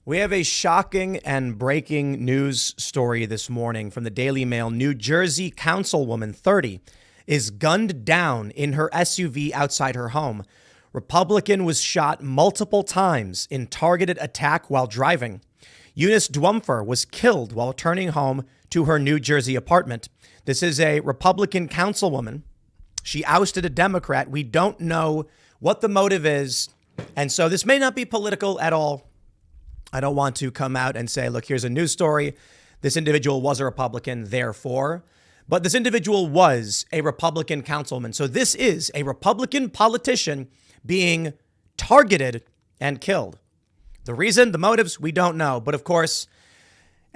We have a shocking and breaking news story this morning from the Daily Mail. New Jersey councilwoman 30 is gunned down in her SUV outside her home. Republican was shot multiple times in targeted attack while driving. Eunice Dwumfer was killed while returning home to her New Jersey apartment. This is a Republican councilwoman. She ousted a Democrat. We don't know what the motive is. And so this may not be political at all. I don't want to come out and say, look, here's a news story. This individual was a Republican, therefore. But this individual was a Republican councilman. So this is a Republican politician being targeted and killed. The reason, the motives, we don't know. But of course,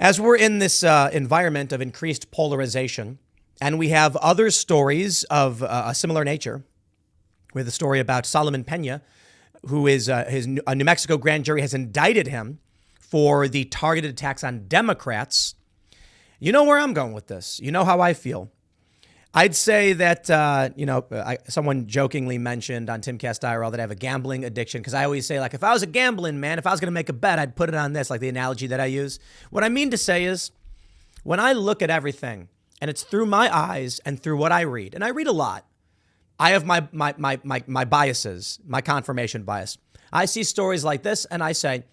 as we're in this environment of increased polarization, and we have other stories of a similar nature, we have the story about Solomon Pena, who is a New Mexico grand jury has indicted him for the targeted attacks on Democrats. You know where I'm going with this. You know how I feel. I'd say that, someone jokingly mentioned on Timcast IRL that I have a gambling addiction because I always say, like, if I was a gambling man, if I was going to make a bet, I'd put it on this, like the analogy that I use. What I mean to say is when I look at everything and it's through my eyes and through what I read, and I read a lot, I have my biases, my confirmation bias. I see stories like this and I say,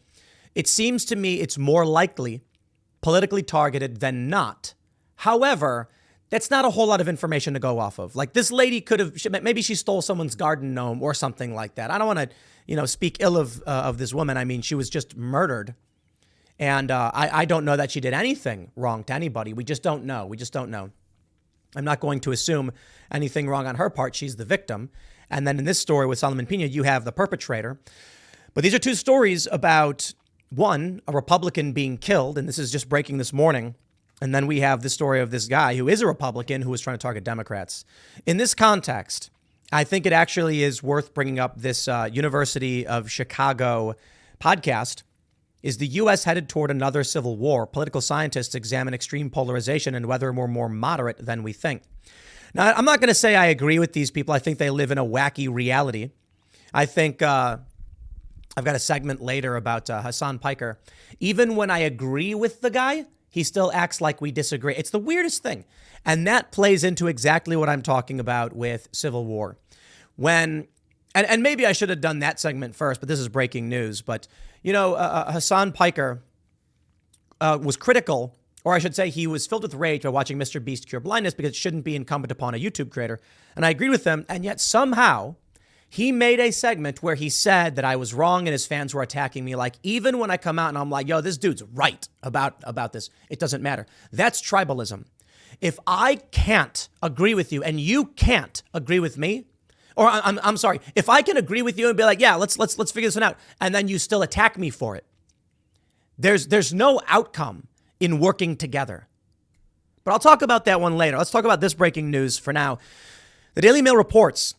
it seems to me it's more likely politically targeted than not. However, that's not a whole lot of information to go off of. Like this lady could have, maybe she stole someone's garden gnome or something like that. I don't want to, speak ill of this woman. I mean, she was just murdered. And I don't know that she did anything wrong to anybody. We just don't know. I'm not going to assume anything wrong on her part. She's the victim. And then in this story with Solomon Pena, you have the perpetrator. But these are two stories about, one, a Republican being killed, and this is just breaking this morning. And then we have the story of this guy who is a Republican who was trying to target Democrats. In this context, I think it actually is worth bringing up this University of Chicago podcast. Is the U.S. headed toward another civil war? Political scientists examine extreme polarization and whether we're more moderate than we think. Now, I'm not going to say I agree with these people. I think they live in a wacky reality. I think I've got a segment later about Hassan Piker. Even when I agree with the guy, he still acts like we disagree. It's the weirdest thing. And that plays into exactly what I'm talking about with civil war. And maybe I should have done that segment first, but this is breaking news. But, Hassan Piker was critical, or I should say he was filled with rage by watching Mr. Beast cure blindness because it shouldn't be incumbent upon a YouTube creator. And I agreed with him. And yet somehow he made a segment where he said that I was wrong and his fans were attacking me. Like, even when I come out and I'm like, yo, this dude's right about this, it doesn't matter. That's tribalism. If I can't agree with you and you can't agree with me, or I'm sorry, if I can agree with you and be like, yeah, let's figure this one out, and then you still attack me for it, there's no outcome in working together. But I'll talk about that one later. Let's talk about this breaking news for now. The Daily Mail reports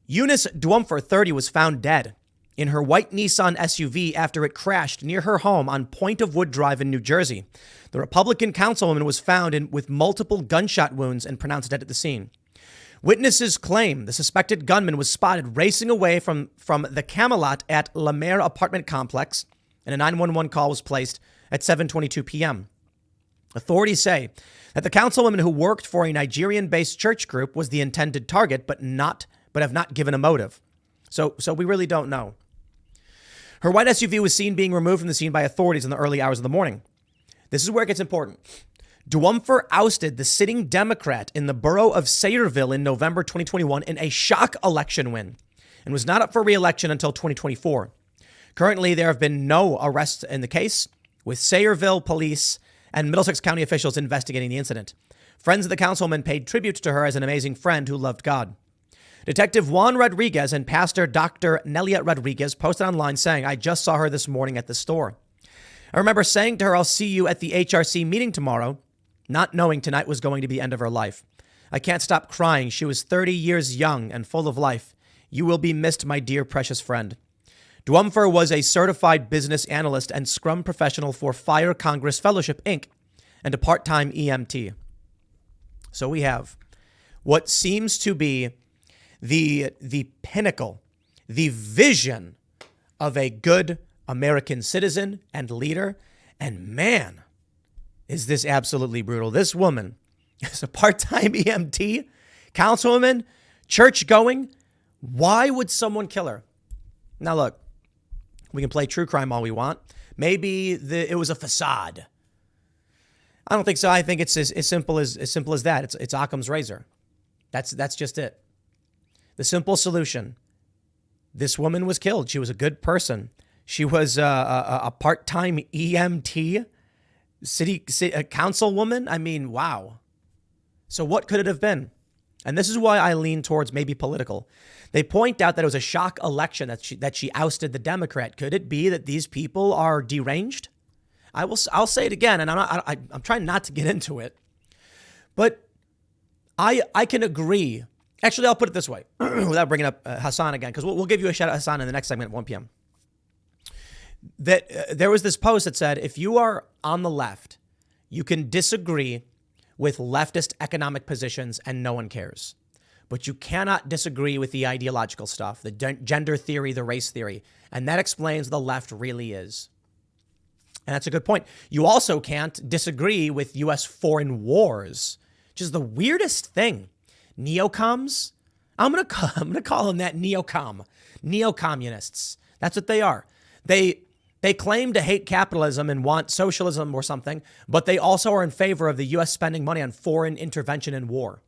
Eunice Dwumfer, 30, was found dead in her white Nissan SUV after it crashed near her home on Point of Wood Drive in New Jersey. The Republican councilwoman was found with multiple gunshot wounds and pronounced dead at the scene. Witnesses claim the suspected gunman was spotted racing away from the Camelot at La Mer apartment complex, and a 911 call was placed at 7:22 p.m. Authorities say that the councilwoman who worked for a Nigerian-based church group was the intended target, but have not given a motive. So we really don't know. Her white SUV was seen being removed from the scene by authorities in the early hours of the morning. This is where it gets important. Dwumfer ousted the sitting Democrat in the borough of Sayreville in November 2021 in a shock election win and was not up for re-election until 2024. Currently, there have been no arrests in the case, with Sayreville police and Middlesex County officials investigating the incident. Friends of the councilwoman paid tribute to her as an amazing friend who loved God. Detective Juan Rodriguez and Pastor Dr. Nelia Rodriguez posted online saying, I just saw her this morning at the store. I remember saying to her, I'll see you at the HRC meeting tomorrow, not knowing tonight was going to be the end of her life. I can't stop crying. She was 30 years young and full of life. You will be missed, my dear, precious friend. Dwumfer was a certified business analyst and scrum professional for Fire Congress Fellowship, Inc., and a part-time EMT. So we have what seems to be the pinnacle, the vision of a good American citizen and leader. And man, is this absolutely brutal. This woman is a part-time EMT, councilwoman, church going. Why would someone kill her? Now, look, we can play true crime all we want. Maybe it was a facade. I don't think so. I think it's as simple as that. It's Occam's razor. That's just it. The simple solution. This woman was killed. She was a good person. She was a part-time EMT, city councilwoman. I mean, wow. So what could it have been? And this is why I lean towards maybe political. They point out that it was a shock election that she ousted the Democrat. Could it be that these people are deranged? I'll say it again, and I'm trying not to get into it, but I can agree. Actually, I'll put it this way, without bringing up Hassan again, because we'll give you a shout out, Hassan, in the next segment at 1 p.m. That there was this post that said, if you are on the left, you can disagree with leftist economic positions and no one cares. But you cannot disagree with the ideological stuff, the gender theory, the race theory. And that explains what the left really is. And that's a good point. You also can't disagree with U.S. foreign wars, which is the weirdest thing. Neocons? I'm gonna call them that, neo-communists. That's what they are. They claim to hate capitalism and want socialism or something, but they also are in favor of the U.S. spending money on foreign intervention in war.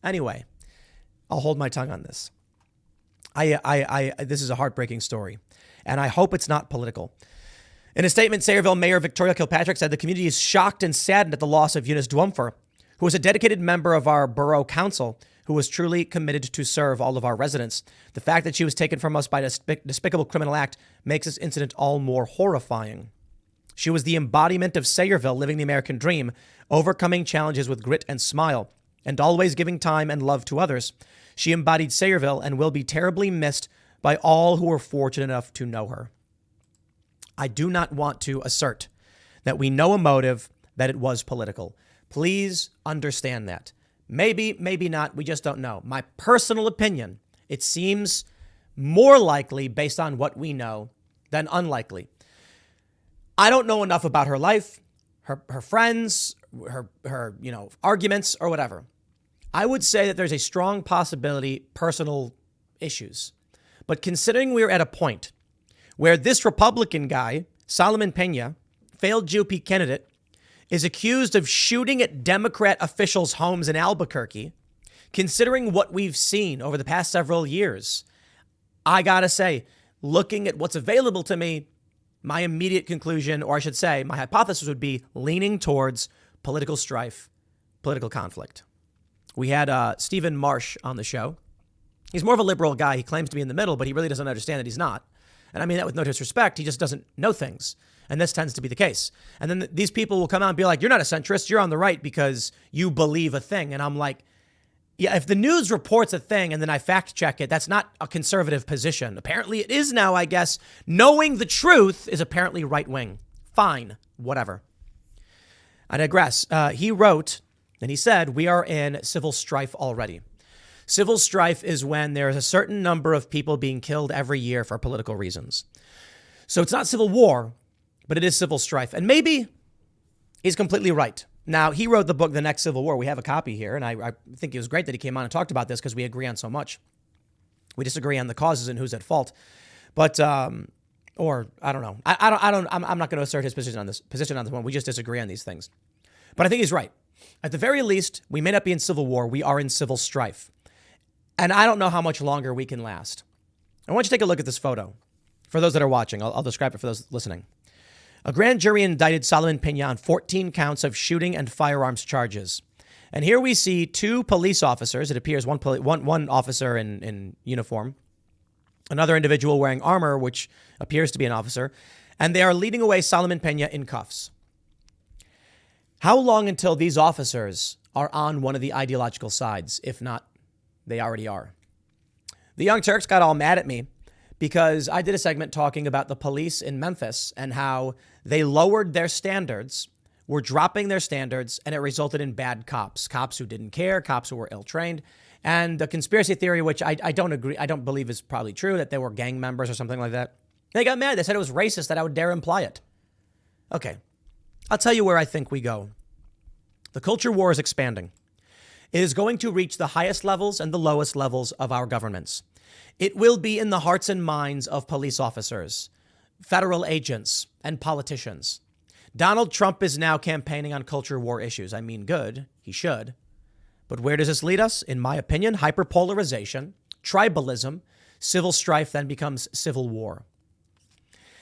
Anyway, I'll hold my tongue on this. This is a heartbreaking story, and I hope it's not political. In a statement, Sayreville Mayor Victoria Kilpatrick said the community is shocked and saddened at the loss of Eunice Dwumfer, who was a dedicated member of our borough council, who was truly committed to serve all of our residents. The fact that she was taken from us by a despicable criminal act makes this incident all more horrifying. She was the embodiment of Sayreville living the American dream, overcoming challenges with grit and smile, and always giving time and love to others. She embodied Sayreville and will be terribly missed by all who were fortunate enough to know her. I do not want to assert that we know a motive, that it was political. Please understand that. Maybe, maybe not. We just don't know. My personal opinion, it seems more likely based on what we know than unlikely. I don't know enough about her life, her friends, her arguments or whatever. I would say that there's a strong possibility personal issues. But considering we're at a point where this Republican guy, Solomon Pena, failed GOP candidate, is accused of shooting at Democrat officials' homes in Albuquerque, considering what we've seen over the past several years, I gotta say, looking at what's available to me, my immediate conclusion, or I should say, my hypothesis would be leaning towards political strife, political conflict. We had Stephen Marsh on the show. He's more of a liberal guy. He claims to be in the middle, but he really doesn't understand that he's not. And I mean that with no disrespect. He just doesn't know things. And this tends to be the case. And then these people will come out and be like, you're not a centrist, you're on the right because you believe a thing. And I'm like, yeah, if the news reports a thing and then I fact check it, that's not a conservative position. Apparently it is now, I guess. Knowing the truth is apparently right wing. Fine, whatever. I digress. He wrote, and he said, we are in civil strife already. Civil strife is when there is a certain number of people being killed every year for political reasons. So it's not civil war, but it is civil strife. And maybe he's completely right. Now, he wrote the book, The Next Civil War. We have a copy here, and I think it was great that he came on and talked about this because we agree on so much. We disagree on the causes and who's at fault. But, or I don't know. I'm not going to assert his position on this one. We just disagree on these things. But I think he's right. At the very least, we may not be in civil war. We are in civil strife. And I don't know how much longer we can last. I want you to take a look at this photo. For those that are watching, I'll describe it for those listening. A grand jury indicted Solomon Pena on 14 counts of shooting and firearms charges. And here we see two police officers. It appears one officer in uniform, another individual wearing armor, which appears to be an officer, and they are leading away Solomon Pena in cuffs. How long until these officers are on one of the ideological sides, if not they already are? The Young Turks got all mad at me because I did a segment talking about the police in Memphis and how they lowered their standards, were dropping their standards, and it resulted in bad cops who didn't care, cops who were ill-trained, and the conspiracy theory, which I don't believe is probably true, that they were gang members or something like that. They got mad. They said it was racist that I would dare imply it. Okay, I'll tell you where I think we go. The culture war is expanding. It is going to reach the highest levels and the lowest levels of our governments. It will be in the hearts and minds of police officers, federal agents, and politicians. Donald Trump is now campaigning on culture war issues. I mean, good. He should. But where does this lead us? In my opinion, hyperpolarization, tribalism, civil strife then becomes civil war.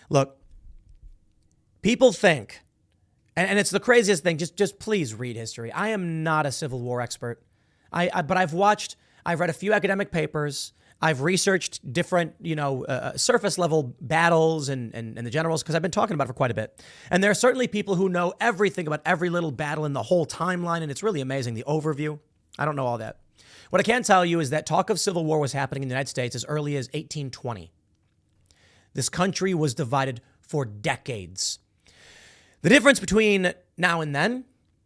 Look, people think, and it's the craziest thing, just please read history. I am not a Civil War expert, but I've read a few academic papers. I've researched different, surface level battles and the generals, because I've been talking about it for quite a bit. And there are certainly people who know everything about every little battle in the whole timeline. And it's really amazing, the overview. I don't know all that. What I can tell you is that talk of civil war was happening in the United States as early as 1820. This country was divided for decades. The difference between now and then,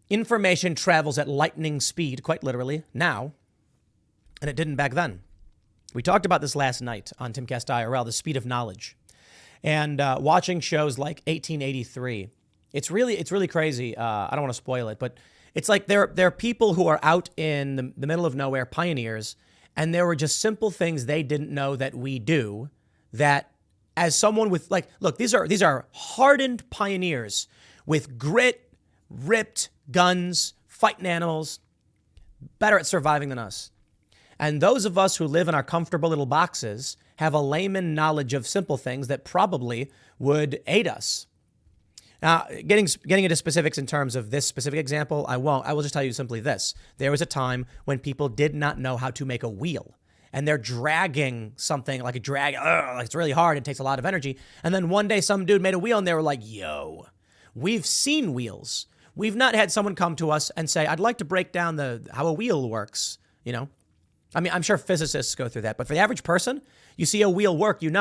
information travels at lightning speed, quite literally, now, and it didn't back then. We talked about this last night on Timcast IRL, the speed of knowledge. And watching shows like 1883, it's really crazy. I don't want to spoil it, but it's like there are people who are out in the middle of nowhere, pioneers, and there were just simple things they didn't know that we do, that as someone with, like, look, these are hardened pioneers with grit, ripped guns, fighting animals, better at surviving than us. And those of us who live in our comfortable little boxes have a layman knowledge of simple things that probably would aid us. Now, getting into specifics in terms of this specific example, I won't. I will just tell you simply this. There was a time when people did not know how to make a wheel. And they're dragging something like a drag. Like it's really hard. It takes a lot of energy. And then one day some dude made a wheel and they were like, yo, we've seen wheels. We've not had someone come to us and say, I'd like to break down how a wheel works, I mean, I'm sure physicists go through that, but for the average person, you see a wheel work, you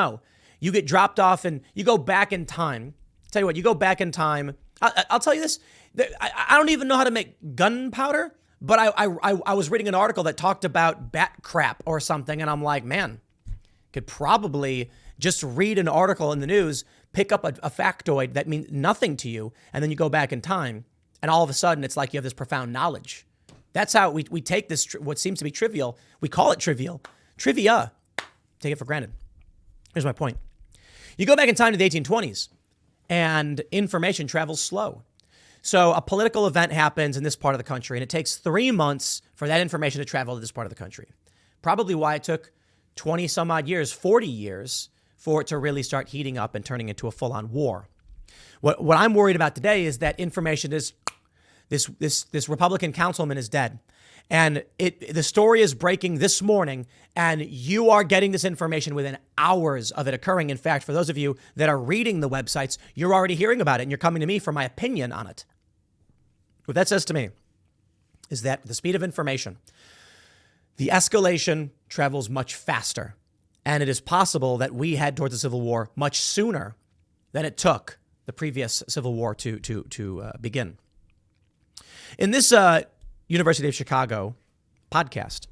get dropped off and you go back in time. Tell you what, you go back in time. I'll tell you this. I don't even know how to make gunpowder, but I was reading an article that talked about bat crap or something. And I'm like, man, could probably just read an article in the news, pick up a factoid that means nothing to you. And then you go back in time and all of a sudden it's like you have this profound knowledge. That's how we take this, what seems to be trivial. We call it trivial. Trivia. Take it for granted. Here's my point. You go back in time to the 1820s and information travels slow. So a political event happens in this part of the country and it takes 3 months for that information to travel to this part of the country. Probably why it took 20 some odd years, 40 years for it to really start heating up and turning into a full-on war. What I'm worried about today is that information is This Republican councilman is dead. And the story is breaking this morning, and you are getting this information within hours of it occurring. In fact, for those of you that are reading the websites, you're already hearing about it, and you're coming to me for my opinion on it. What that says to me is that the speed of information, the escalation travels much faster, and it is possible that we head towards a civil war much sooner than it took the previous civil war to begin. In this University of Chicago podcast,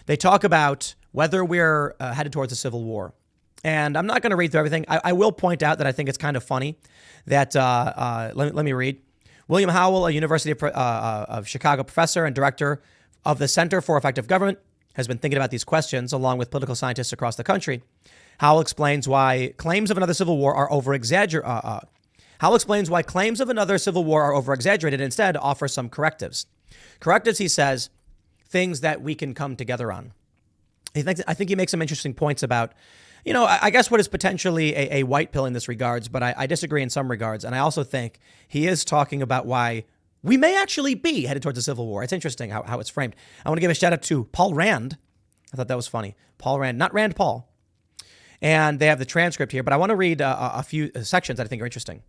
they talk about whether we're headed towards a civil war. And I'm not going to read through everything. I will point out that I think it's kind of funny that, let me read. William Howell, a University of Chicago professor and director of the Center for Effective Government, has been thinking about these questions along with political scientists across the country. Howell explains why claims of another civil war are over-exaggerated. Howell explains why claims of another civil war are over-exaggerated and instead offers some correctives. Correctives, he says, things that we can come together on. I think he makes some interesting points about, I guess what is potentially a white pill in this regards, but I disagree in some regards. And I also think he is talking about why we may actually be headed towards a civil war. It's interesting how it's framed. I want to give a shout out to Paul Rand. I thought that was funny. Paul Rand, not Rand Paul. And they have the transcript here, but I want to read a few sections that I think are interesting.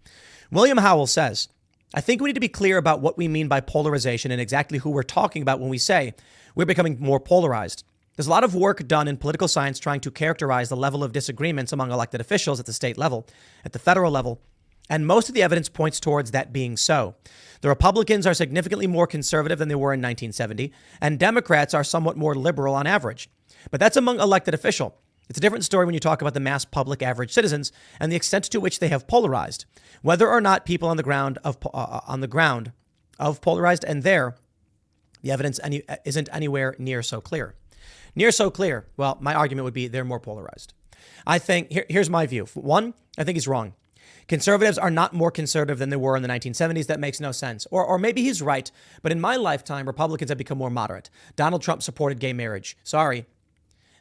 William Howell says, I think we need to be clear about what we mean by polarization and exactly who we're talking about when we say we're becoming more polarized. There's a lot of work done in political science trying to characterize the level of disagreements among elected officials at the state level, at the federal level, and most of the evidence points towards that being so. The Republicans are significantly more conservative than they were in 1970, and Democrats are somewhat more liberal on average. But that's among elected officials. It's a different story when you talk about the mass public average citizens and the extent to which they have polarized, whether or not people on the ground of polarized, and there, the evidence isn't anywhere near so clear. Near so clear. Well, my argument would be they're more polarized. I think here's my view. One, I think he's wrong. Conservatives are not more conservative than they were in the 1970s. That makes no sense. Or maybe he's right. But in my lifetime, Republicans have become more moderate. Donald Trump supported gay marriage. Sorry.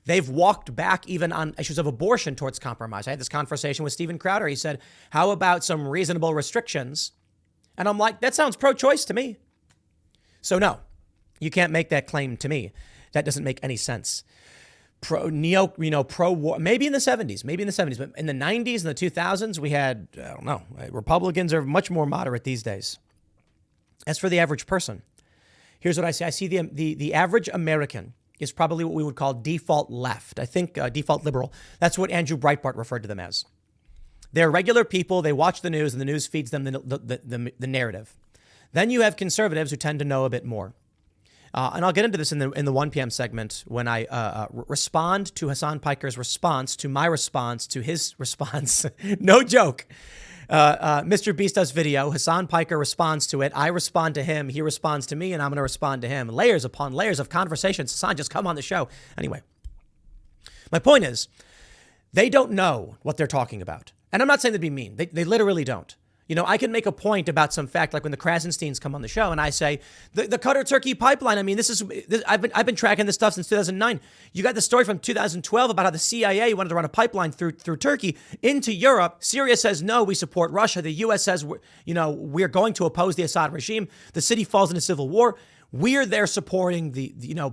They've walked back even on issues of abortion towards compromise. I had this conversation with Steven Crowder. He said, how about some reasonable restrictions? And I'm like, that sounds pro-choice to me. So no, you can't make that claim to me. That doesn't make any sense. Pro-war, maybe in the 70s, but in the 90s and the 2000s, we had, I don't know, Republicans are much more moderate these days. As for the average person, here's what I see. I see the average American is probably what we would call default left. I think default liberal. That's what Andrew Breitbart referred to them as. They're regular people. They watch the news and the news feeds them the narrative. Then you have conservatives who tend to know a bit more. And I'll get into this in the 1 p.m. segment when I respond to Hassan Piker's response to my response to his response. No joke. Mr. Beast does video. Hassan Piker responds to it. I respond to him. He responds to me, and I'm going to respond to him. Layers upon layers of conversations. Hassan, just come on the show. Anyway, my point is, they don't know what they're talking about. And I'm not saying they'd be mean. They literally don't. You know, I can make a point about some fact, like when the Krasensteins come on the show and I say, the Qatar-Turkey pipeline, I mean, I've been tracking this stuff since 2009. You got the story from 2012 about how the CIA wanted to run a pipeline through Turkey into Europe. Syria says, no, we support Russia. The U.S. says, we're going to oppose the Assad regime. The city falls into civil war. We're there supporting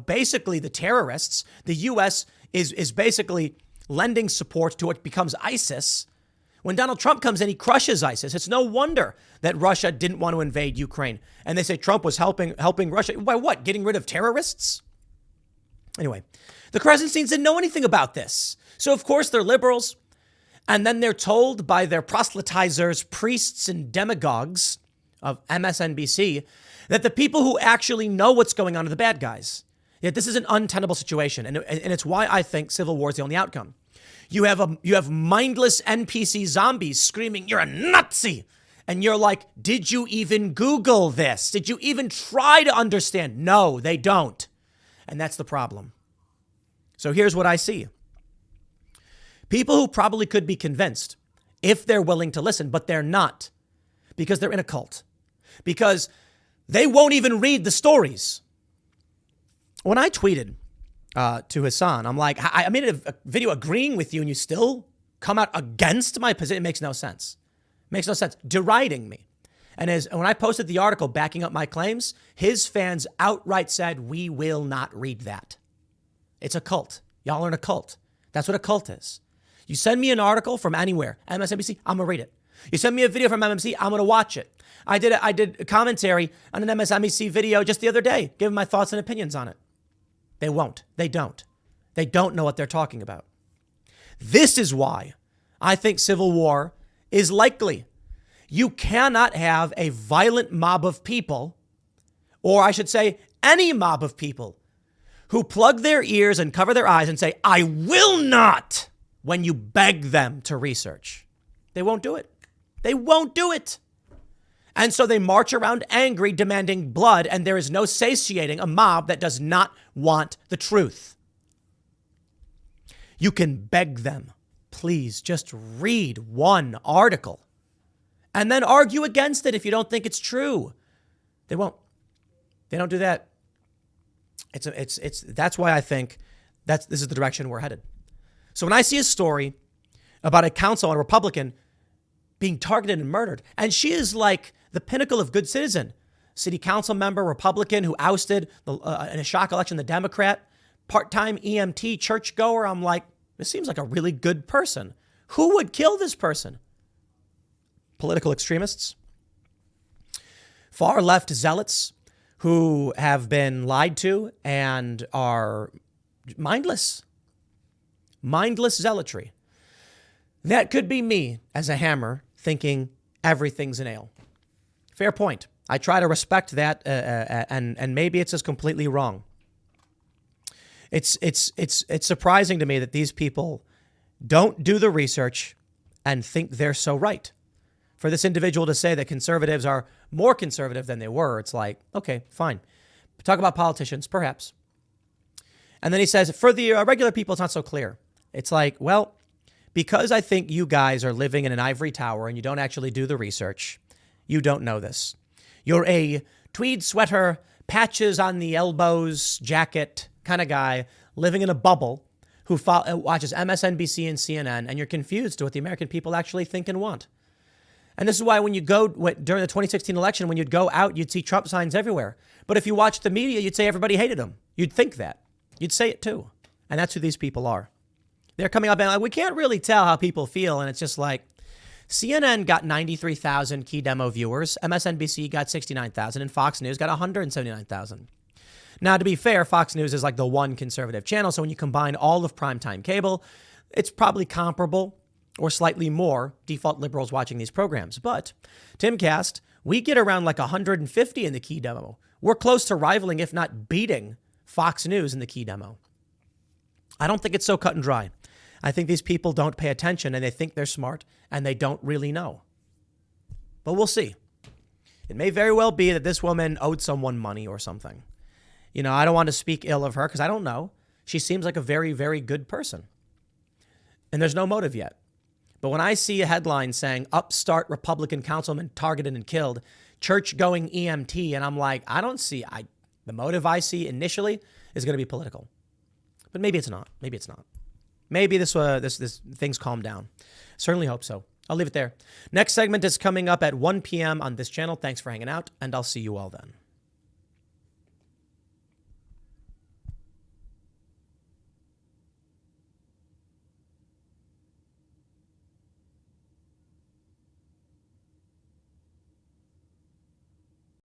basically the terrorists. The U.S. is basically lending support to what becomes ISIS. When Donald Trump comes in, he crushes ISIS. It's no wonder that Russia didn't want to invade Ukraine. And they say Trump was helping Russia. By what? Getting rid of terrorists? Anyway, the Krasensteins didn't know anything about this. So, of course, they're liberals. And then they're told by their proselytizers, priests, and demagogues of MSNBC that the people who actually know what's going on are the bad guys. Yet this is an untenable situation. And it's why I think civil war is the only outcome. You have mindless NPC zombies screaming, you're a Nazi. And you're like, did you even Google this? Did you even try to understand? No, they don't. And that's the problem. So here's what I see. People who probably could be convinced if they're willing to listen, but they're not because they're in a cult, because they won't even read the stories. When I tweeted to Hassan, I'm like, I made a video agreeing with you and you still come out against my position. It makes no sense. Makes no sense. Deriding me. And when I posted the article backing up my claims, his fans outright said, we will not read that. It's a cult. Y'all are in a cult. That's what a cult is. You send me an article from anywhere, MSNBC, I'm going to read it. You send me a video from MSNBC, I'm going to watch it. I did a commentary on an MSNBC video just the other day, giving my thoughts and opinions on it. They won't. They don't. They don't know what they're talking about. This is why I think civil war is likely. You cannot have a violent mob of people, or I should say any mob of people, who plug their ears and cover their eyes and say, I will not, when you beg them to research. They won't do it. They won't do it. And so they march around angry, demanding blood, and there is no satiating a mob that does not want the truth. You can beg them, please just read one article and then argue against it if you don't think it's true. They won't. They don't do that. That's why I think this is the direction we're headed. So when I see a story about a councilman, a Republican, being targeted and murdered, and she is like the pinnacle of good citizen, city council member, Republican, who ousted in a shock election the Democrat, part-time EMT churchgoer, I'm like, this seems like a really good person. Who would kill this person? Political extremists, far left zealots who have been lied to and are mindless zealotry. That could be me as a hammer thinking everything's a nail. Fair point. I try to respect that, and maybe it's just completely wrong. It's surprising to me that these people don't do the research and think they're so right. For this individual to say that conservatives are more conservative than they were, it's like, okay, fine. Talk about politicians, perhaps. And then he says, for the regular people, it's not so clear. It's like, well, because I think you guys are living in an ivory tower and you don't actually do the research, you don't know this. You're a tweed sweater, patches on the elbows, jacket kind of guy living in a bubble who watches MSNBC and CNN, and you're confused to what the American people actually think and want. And this is why when you go during the 2016 election, when you'd go out, you'd see Trump signs everywhere. But if you watch the media, you'd say everybody hated him. You'd think that. You'd say it too. And that's who these people are. They're coming up and like, we can't really tell how people feel. And it's just like, CNN got 93,000 key demo viewers. MSNBC got 69,000 and Fox News got 179,000. Now, to be fair, Fox News is like the one conservative channel. So when you combine all of primetime cable, it's probably comparable or slightly more default liberals watching these programs. But Timcast, we get around like 150 in the key demo. We're close to rivaling, if not beating, Fox News in the key demo. I don't think it's so cut and dry. I think these people don't pay attention and they think they're smart and they don't really know. But we'll see. It may very well be that this woman owed someone money or something. You know, I don't want to speak ill of her because I don't know. She seems like a very, very good person. And there's no motive yet. But when I see a headline saying upstart Republican councilman targeted and killed, church-going EMT, and I'm like, I don't see, the motive I see initially is going to be political. But maybe it's not. Maybe it's not. Maybe this things calm down. Certainly hope so. I'll leave it there. Next segment is coming up at 1 p.m. on this channel. Thanks for hanging out, and I'll see you all then.